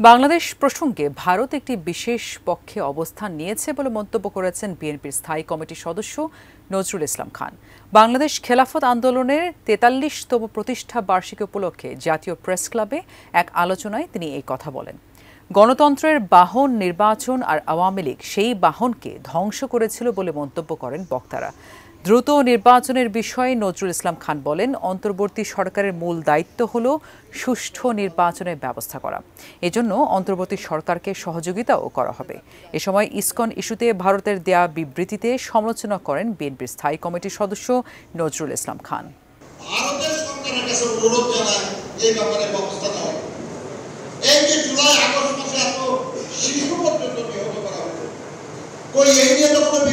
বাংলাদেশ প্রসঙ্গে ভারত একটি বিশেষ পক্ষে অবস্থান নিয়েছে বলে মন্তব্য করেছেন বিএনপির স্থায়ী কমিটির সদস্য নজরুল ইসলাম খান। বাংলাদেশ খেলাফত আন্দোলনের ৪৩তম প্রতিষ্ঠা বার্ষিকী উপলক্ষে জাতীয় প্রেস ক্লাবে এক আলোচনায় তিনি এই কথা বলেন। গণতন্ত্রের বাহন নির্বাচন আর আওয়ামী লীগ সেই বাহনকে ধ্বংস করেছিল বলে মন্তব্য করেন বক্তারা। দ্রুত নির্বাচনের বিষয়ে নজরুল ইসলাম খান বলেন, অন্তর্বর্তী সরকারের মূল দায়িত্ব হল সুষ্ঠু নির্বাচনের ব্যবস্থা করা। এজন্য অন্তর্বর্তী সরকারকে সহযোগিতাও করা হবে। এ সময় ইসকন ইস্যুতে ভারতের দেয়া বিবৃতিতে সমালোচনা করেন বিএনপির স্থায়ী কমিটির সদস্য নজরুল ইসলাম খান। ভারতের সরকারের কাছে অনুরোধ জানায় এই ব্যাপারে ব্যবস্থা নেওয়া। এই যে জুলাই আগস্ট মাসে এত শিশু পর্যন্ত নিহত করা হলো, কই এই নিয়ে তো কোনো